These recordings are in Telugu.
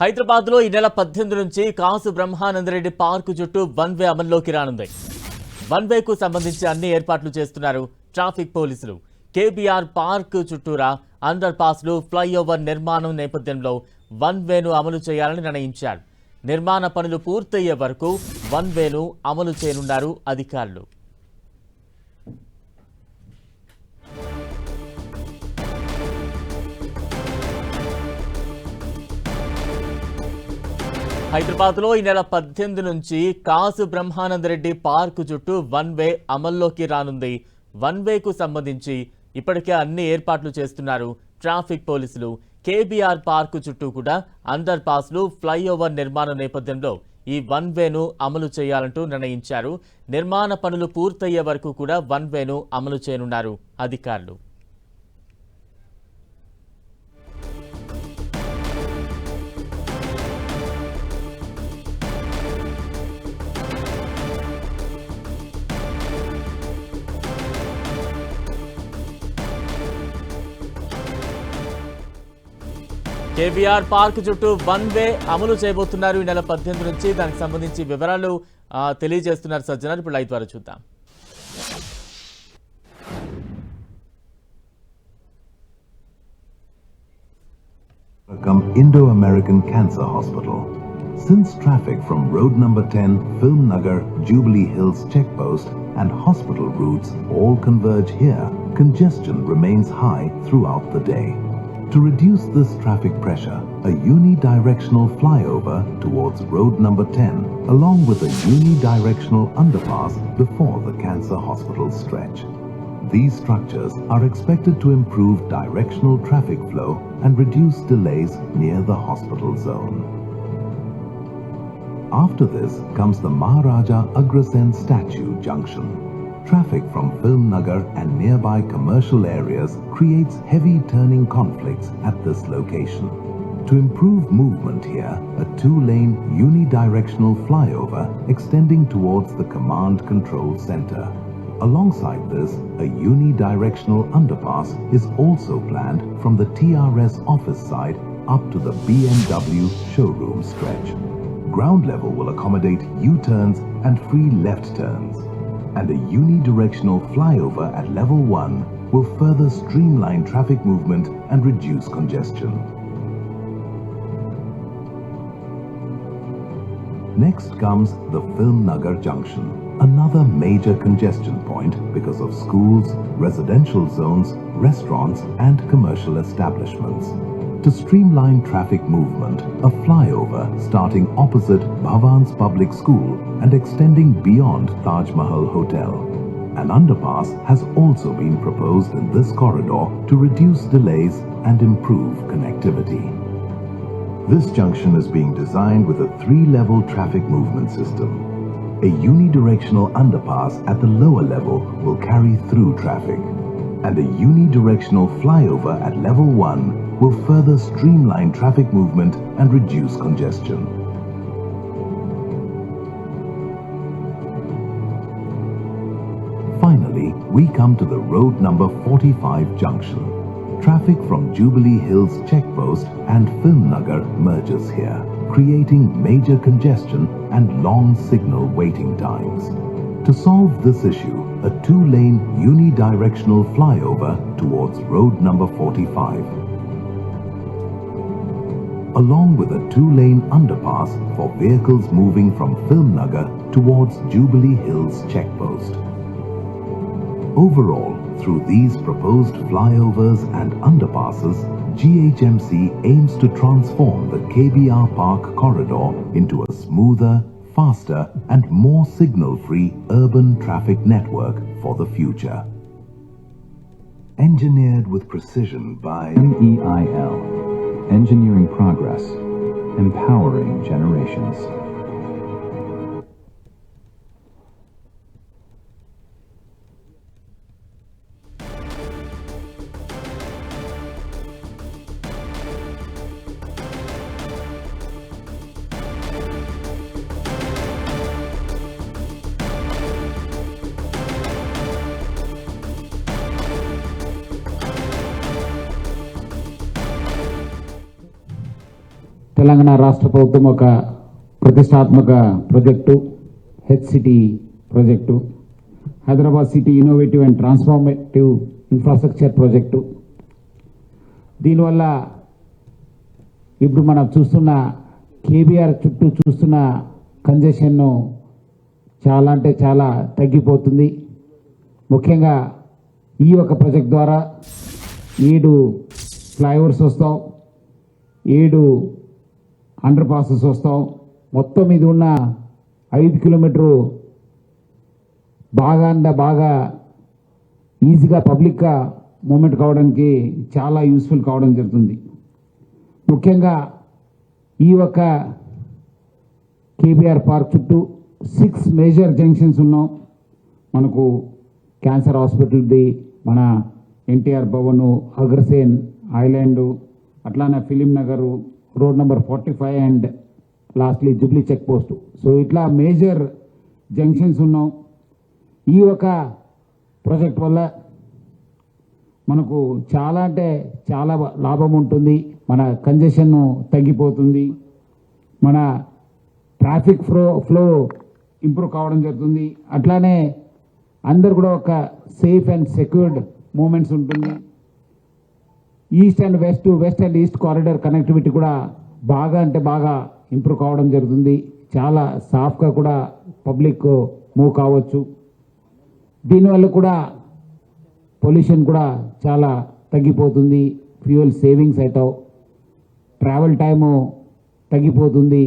హైదరాబాద్లో ఈ నెల 18 నుంచి కాసు బ్రహ్మానందరెడ్డి పార్కు చుట్టూ వన్ వే అమల్లోకి రానుంది. వన్ వేకు సంబంధించి అన్ని ఏర్పాట్లు చేస్తున్నారు ట్రాఫిక్ పోలీసులు. కేబీఆర్ పార్క్ చుట్టూరా అండర్ పాస్లు, ఫ్లైఓవర్ నిర్మాణం నేపథ్యంలో వన్ వేను అమలు చేయాలని నిర్ణయించారు. నిర్మాణ పనులు పూర్తయ్యే వరకు వన్ వేను అమలు చేయనున్నారు అధికారులు. హైదరాబాద్లో ఈ నెల 18 నుంచి కాసు బ్రహ్మానందరెడ్డి పార్కు చుట్టూ వన్ వే అమల్లోకి రానుంది. వన్ వేకు సంబంధించి ఇప్పటికే అన్ని ఏర్పాట్లు చేస్తున్నారు ట్రాఫిక్ పోలీసులు. కేబీఆర్ పార్కు చుట్టూ కూడా అండర్ పాస్లు, ఫ్లైఓవర్ నిర్మాణ నేపథ్యంలో ఈ వన్ వేను అమలు చేయాలంటూ నిర్ణయించారు. నిర్మాణ పనులు పూర్తయ్యే వరకు కూడా వన్ వేను అమలు చేయనున్నారు అధికారులు. కేబీఆర్ పార్క్ చుట్టూ వన్ వే అమలు చేయబోతున్నారు ఈ నెల 18 నుంచి. దానికి సంబంధించి వివరాలు తెలియజేస్తున్నారు సజ్జనార్. ఇప్పుడు లైవ్ ద్వారా చూద్దాం. Indo-American Cancer Hospital. Since traffic from road number 10, Film Nagar, Jubilee Hills checkpost and hospital routes all converge here, congestion remains high throughout the day. To reduce this traffic pressure, a unidirectional flyover towards road number 10, along with a unidirectional underpass before the cancer hospital stretch. These structures are expected to improve directional traffic flow and reduce delays near the hospital zone. After this comes the Maharaja Agrasen Statue Junction. Traffic from Film Nagar and nearby commercial areas creates heavy turning conflicts at this location. To improve movement here, a two-lane unidirectional flyover extending towards the command control center. Alongside this, a unidirectional underpass is also planned from the TRS office side up to the BMW showroom stretch. Ground level will accommodate U-turns and free left turns. And a unidirectional flyover at level 1 will further streamline traffic movement and reduce congestion. Next comes the Film Nagar Junction, another major congestion point because of schools, residential zones, restaurants and commercial establishments. To streamline traffic movement, a flyover starting opposite Bhavan's Public School and extending beyond Taj Mahal Hotel. An underpass has also been proposed in this corridor to reduce delays and improve connectivity. This junction is being designed with a 3-level traffic movement system. A unidirectional underpass at the lower level will carry through traffic, and a unidirectional flyover at level 1 will further streamline traffic movement and reduce congestion. Finally, we come to the road number 45 junction. Traffic from Jubilee Hills checkpost and Film Nagar merges here, creating major congestion and long signal waiting times. To solve this issue, a two-lane unidirectional flyover towards road number 45, along with a two-lane underpass for vehicles moving from Film Nagar towards Jubilee Hills checkpost. Overall, through these proposed flyovers and underpasses, GHMC aims to transform the KBR Park corridor into a smoother, faster and more signal-free urban traffic network for the future. Engineered with precision by MEIL. Engineering progress, empowering generations. Telangana రాష్ట్ర ప్రభుత్వం ఒక ప్రతిష్టాత్మక project H city project, Hyderabad city innovative and transformative infrastructure project. దీనివల్ల ఇప్పుడు మనం చూస్తున్న కేబీఆర్ చుట్టూ చూస్తున్న కంజెషన్ను చాలా అంటే చాలా తగ్గిపోతుంది. ముఖ్యంగా ఈ ఒక ప్రాజెక్ట్ ద్వారా 7 ఫ్లైఓవర్స్ వస్తాం, 7 అండర్ పాసెస్ వస్తాం. మొత్తం ఇది ఉన్న 5 కిలోమీటరు బాగా ఈజీగా పబ్లిక్గా మూమెంట్ కావడానికి చాలా యూస్ఫుల్ కావడం జరుగుతుంది. ముఖ్యంగా ఈ ఒక కేబీఆర్ పార్క్ చుట్టూ 6 మేజర్ జంక్షన్స్ ఉన్నాం. మనకు క్యాన్సర్ హాస్పిటల్ది, మన ఎన్టీఆర్ భవను, అగ్రసేన్ ఐలాండ్, అట్లానే film Nagar, road number 45 and lastly Jubilee check post. So ఇట్లా మేజర్ జంక్షన్స్ ఉన్నాం. ఈ ఒక ప్రాజెక్ట్ వల్ల మనకు చాలా అంటే చాలా లాభం ఉంటుంది. మన కంజెషన్ తగ్గిపోతుంది, మన ట్రాఫిక్ ఫ్లో ఇంప్రూవ్ కావడం జరుగుతుంది. అట్లానే అందరు కూడా ఒక సేఫ్ అండ్ సెక్యూర్డ్ మూమెంట్స్ ఉంటుంది. East and west and east corridor connectivity కూడా బాగా అంటే బాగా ఇంప్రూవ్ కావడం జరుగుతుంది. చాలా సాఫ్గా కూడా పబ్లిక్ మూవ్ కావచ్చు. దీనివల్ల కూడా పొల్యూషన్ కూడా చాలా తగ్గిపోతుంది, ఫ్యూయల్ సేవింగ్స్ అవుతావు, ట్రావెల్ టైము తగ్గిపోతుంది,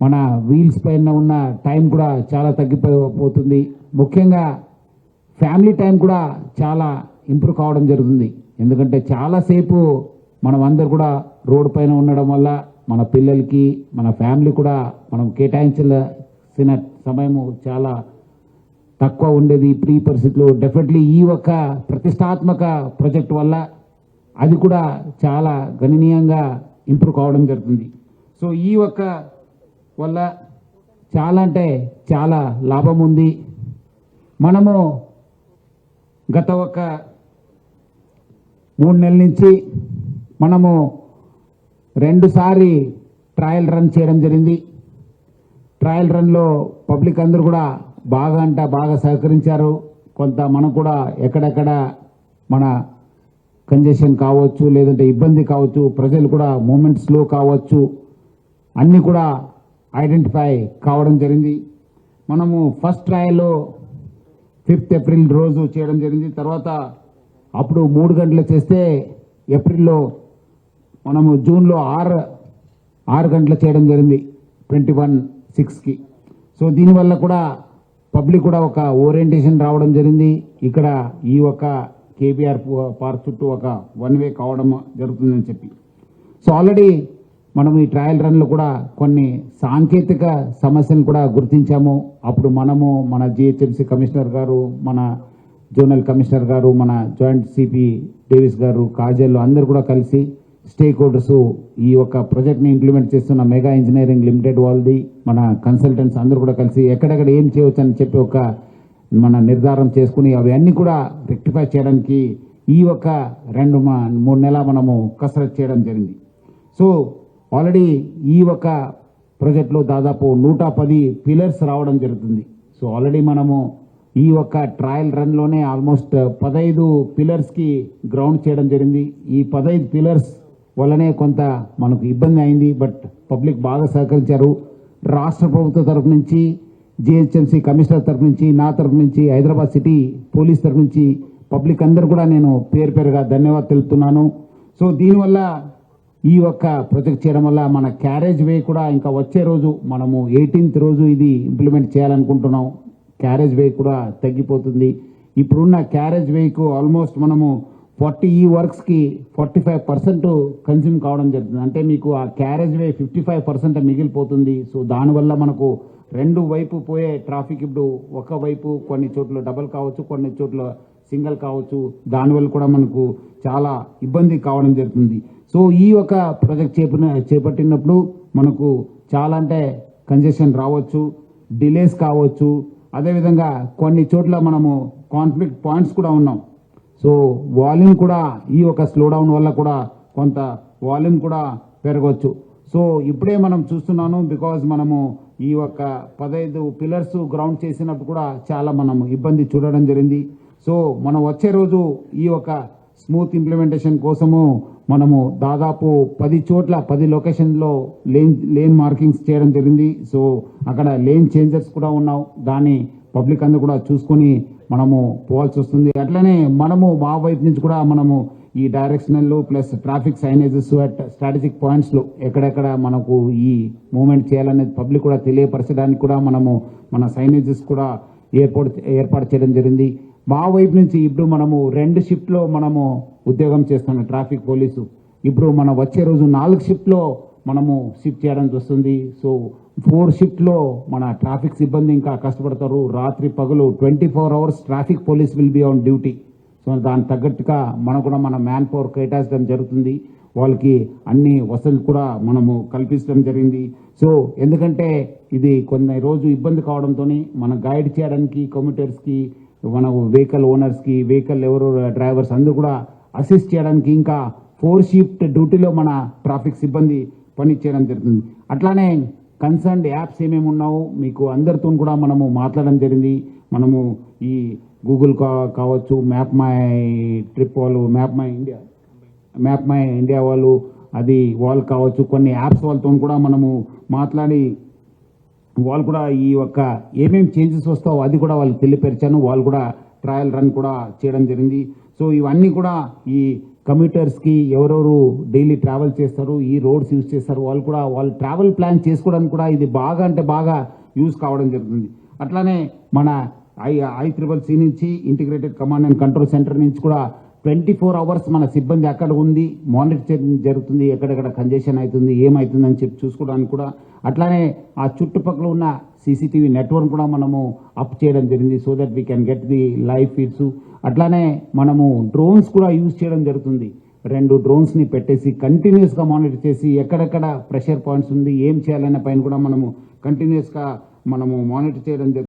మన వీల్స్ పైన ఉన్న టైం కూడా చాలా తగ్గిపోతుంది. ముఖ్యంగా ఫ్యామిలీ టైం కూడా చాలా ఇంప్రూవ్ కావడం జరుగుతుంది. ఎందుకంటే చాలాసేపు మనం అందరు కూడా రోడ్ పైన ఉండడం వల్ల మన పిల్లలకి, మన ఫ్యామిలీ కూడా మనం కేటాయించిన సమయము చాలా తక్కువ ఉండేది. ఇప్పుడు ఈ పరిస్థితుల్లో డెఫినెట్లీ ఈ ఒక ప్రతిష్టాత్మక ప్రాజెక్ట్ వల్ల అది కూడా చాలా గణనీయంగా ఇంప్రూవ్ కావడం జరుగుతుంది. సో ఈ ఒక వల్ల చాలా అంటే చాలా లాభం ఉంది. మనము గత ఒక 3 నెలల నుంచి మనము 2 సారి ట్రయల్ రన్ చేయడం జరిగింది. ట్రయల్ రన్లో పబ్లిక్ అందరూ కూడా బాగా అంటే బాగా సహకరించారు. కొంత మనం కూడా ఎక్కడెక్కడ మన కంజెషన్ కావచ్చు, లేదంటే ఇబ్బంది కావచ్చు, ప్రజలు కూడా మూమెంట్ స్లో కావచ్చు, అన్నీ కూడా ఐడెంటిఫై కావడం జరిగింది. మనము ఫస్ట్ ట్రయల్లో 5th ఏప్రిల్ రోజు చేయడం జరిగింది. తర్వాత అప్పుడు 3 గంటలు చేస్తే ఏప్రిల్లో మనము జూన్లో 6 గంటలు చేయడం జరిగింది 21/6కి. సో దీనివల్ల కూడా పబ్లిక్ కూడా ఒక ఓరియంటేషన్ రావడం జరిగింది. ఇక్కడ ఈ ఒక కేబీఆర్ పార్క్ చుట్టూ ఒక 1 వే కావడం జరుగుతుందని చెప్పి. సో ఆల్రెడీ మనం ఈ ట్రయల్ రన్లో కూడా కొన్ని సాంకేతిక సమస్యలు కూడా గుర్తించాము. అప్పుడు మనము, మన జిహెచ్ఎంసీ కమిషనర్ గారు, మన జోనల్ కమిషనర్ గారు, మన జాయింట్ సిపి డేవిస్ గారు, కాజల్ అందరూ కూడా కలిసి స్టేక్ హోల్డర్స్ ఈ యొక్క ప్రాజెక్ట్ని ఇంప్లిమెంట్ చేస్తున్న మెగా ఇంజనీరింగ్ లిమిటెడ్ వాళ్ళది, మన కన్సల్టెంట్స్ అందరూ కూడా కలిసి ఎక్కడెక్కడ ఏం చేయవచ్చు అని చెప్పి ఒక మన నిర్ధారణ చేసుకుని అవన్నీ కూడా రెక్టిఫై చేయడానికి ఈ ఒక 2-3 నెలల మనము కసరత్ చేయడం జరిగింది. సో ఆల్రెడీ ఈ ఒక ప్రాజెక్ట్లో దాదాపు 110 పిల్లర్స్ రావడం జరుగుతుంది. సో ఆల్రెడీ మనము ఈ ఒక ట్రయల్ రన్లోనే ఆల్మోస్ట్ 15 పిల్లర్స్కి గ్రౌండ్ చేయడం జరిగింది. ఈ 15 పిల్లర్స్ వల్లనే కొంత మనకు ఇబ్బంది అయింది, బట్ పబ్లిక్ బాగా సహకరించారు. రాష్ట్ర ప్రభుత్వం తరఫు నుంచి, జిహెచ్ఎంసీ కమిషనర్ తరఫు నుంచి, నా తరఫు నుంచి, హైదరాబాద్ సిటీ పోలీస్ తరఫు నుంచి పబ్లిక్ అందరూ కూడా నేను పేరుగా ధన్యవాదాలు తెలుపుతున్నాను. సో దీనివల్ల ఈ ఒక్క ప్రాజెక్ట్ చేయడం వల్ల మన క్యారేజ్ వే కూడా ఇంకా వచ్చే రోజు మనము 18th రోజు ఇది ఇంప్లిమెంట్ చేయాలనుకుంటున్నాం. క్యారేజ్ వే కూడా తగ్గిపోతుంది. ఇప్పుడున్న క్యారేజ్ వేకు ఆల్మోస్ట్ మనము 40 ఈ వర్క్స్కి 45% కన్జ్యూమ్ కావడం జరుగుతుంది. అంటే మీకు ఆ క్యారేజ్ వే 55% మిగిలిపోతుంది. సో దానివల్ల మనకు 2 వైపు పోయే ట్రాఫిక్ ఇప్పుడు ఒక వైపు కొన్ని చోట్ల డబల్ కావచ్చు, కొన్ని చోట్ల సింగిల్ కావచ్చు, దానివల్ల కూడా మనకు చాలా ఇబ్బంది కావడం జరుగుతుంది. సో ఈ ఒక ప్రాజెక్ట్ చేపట్టినప్పుడు మనకు చాలా అంటే కంజెషన్ రావచ్చు, డిలేస్ కావచ్చు, అదేవిధంగా కొన్ని చోట్ల మనము కాన్ఫ్లిక్ట్ పాయింట్స్ కూడా ఉన్నాం. సో వాల్యూమ్ కూడా ఈ ఒక స్లో డౌన్ వల్ల కూడా కొంత వాల్యూమ్ కూడా పెరగవచ్చు. సో సో ఇప్పుడే మనం చూస్తున్నాను, బికాజ్ మనము ఈ యొక్క 15 పిల్లర్స్ గ్రౌండ్ చేసినప్పుడు కూడా చాలా మనం ఇబ్బంది చూడడం జరిగింది. సో మనం వచ్చే రోజు ఈ యొక్క స్మూత్ ఇంప్లిమెంటేషన్ కోసము మనము దాదాపు 10 చోట్ల 10 లొకేషన్లో లేన్ మార్కింగ్స్ చేయడం జరిగింది. సో అక్కడ లేన్ చేంజర్స్ కూడా ఉన్నావు, దాన్ని పబ్లిక్ అందరూ కూడా చూసుకొని మనము పోవాల్సి వస్తుంది. అట్లనే మనము మా వైపు నుంచి కూడా మనము ఈ directional plus traffic signages at strategic పాయింట్స్లో ఎక్కడెక్కడ మనకు ఈ మూవ్మెంట్ చేయాలనేది పబ్లిక్ కూడా తెలియపరచడానికి కూడా మనము మన సైనేజెస్ కూడా ఏర్పాటు చేయడం జరిగింది. మా వైపు నుంచి ఇప్పుడు మనము 2 షిఫ్ట్లో మనము ఉద్యోగం చేస్తున్నాం ట్రాఫిక్ పోలీసు. ఇప్పుడు మన వచ్చే రోజు 4 షిఫ్ట్లో మనము షిఫ్ట్ చేయడం వస్తుంది. సో 4 షిఫ్ట్లో మన ట్రాఫిక్ సిబ్బంది ఇంకా కష్టపడతారు. రాత్రి పగలు 24 hours traffic police will be on duty. So దానికి తగ్గట్టుగా మనం కూడా మన మ్యాన్ పవర్ కేటాయించడం జరుగుతుంది. వాళ్ళకి అన్ని వసతులు కూడా మనము కల్పించడం జరిగింది. సో ఎందుకంటే ఇది కొన్ని రోజు ఇబ్బంది కావడంతో మనం గైడ్ చేయడానికి కమ్యూటర్స్కి, మన వెహికల్ ఓనర్స్కి, వెహికల్ ఎవరు డ్రైవర్స్ అందరూ కూడా అసిస్ట్ చేయడానికి ఇంకా 4 షిఫ్ట్ డ్యూటీలో మన ట్రాఫిక్ సిబ్బంది పని చేయడం జరుగుతుంది. అట్లానే కన్సర్న్డ్ యాప్స్ ఏమేమి ఉన్నావు మీకు అందరితో కూడా మనము మాట్లాడడం జరిగింది. మనము ఈ గూగుల్ కావచ్చు, మ్యాప్ మై ట్రిప్ వాళ్ళు, మ్యాప్ మై ఇండియా వాళ్ళు, అది వాళ్ళు కావచ్చు, కొన్ని యాప్స్ వాళ్ళతో కూడా మనము మాట్లాడి వాళ్ళు కూడా ఈ యొక్క ఏమేమి చేంజెస్ వస్తావో అది కూడా వాళ్ళకి తెలియపరిచాను. వాళ్ళు కూడా ట్రయల్ రన్ కూడా చేయడం జరిగింది. సో ఇవన్నీ కూడా ఈ కమ్యూటర్స్కి ఎవరెవరు డైలీ ట్రావెల్ చేస్తారు, ఈ రోడ్స్ యూజ్ చేస్తారు, వాళ్ళు కూడా వాళ్ళు ట్రావెల్ ప్లాన్ చేసుకోవడానికి కూడా ఇది బాగా అంటే బాగా యూజ్ కావడం జరుగుతుంది. అట్లానే మన ICCC నుంచి integrated command and control centre నుంచి కూడా 24 అవర్స్ మన సిబ్బంది అక్కడ ఉంది, మానిటర్ జరుగుతుంది, ఎక్కడెక్కడ కంజెషన్ అవుతుంది, ఏమవుతుంది అని చెప్పి చూసుకోవడానికి కూడా. అట్లానే ఆ చుట్టుపక్కల ఉన్న CCTV నెట్వర్క్ కూడా మనము అప్ చేయడం జరిగింది, so that we can get the live feeds. అట్లానే మనము డ్రోన్స్ కూడా యూజ్ చేయడం జరుగుతుంది. 2 డ్రోన్స్ని పెట్టేసి కంటిన్యూస్గా మానిటర్ చేసి ఎక్కడెక్కడ ప్రెషర్ పాయింట్స్ ఉంది, ఏం చేయాలనే పైన కూడా మనము కంటిన్యూస్గా మనము మానిటర్ చేయడం జరుగుతుంది.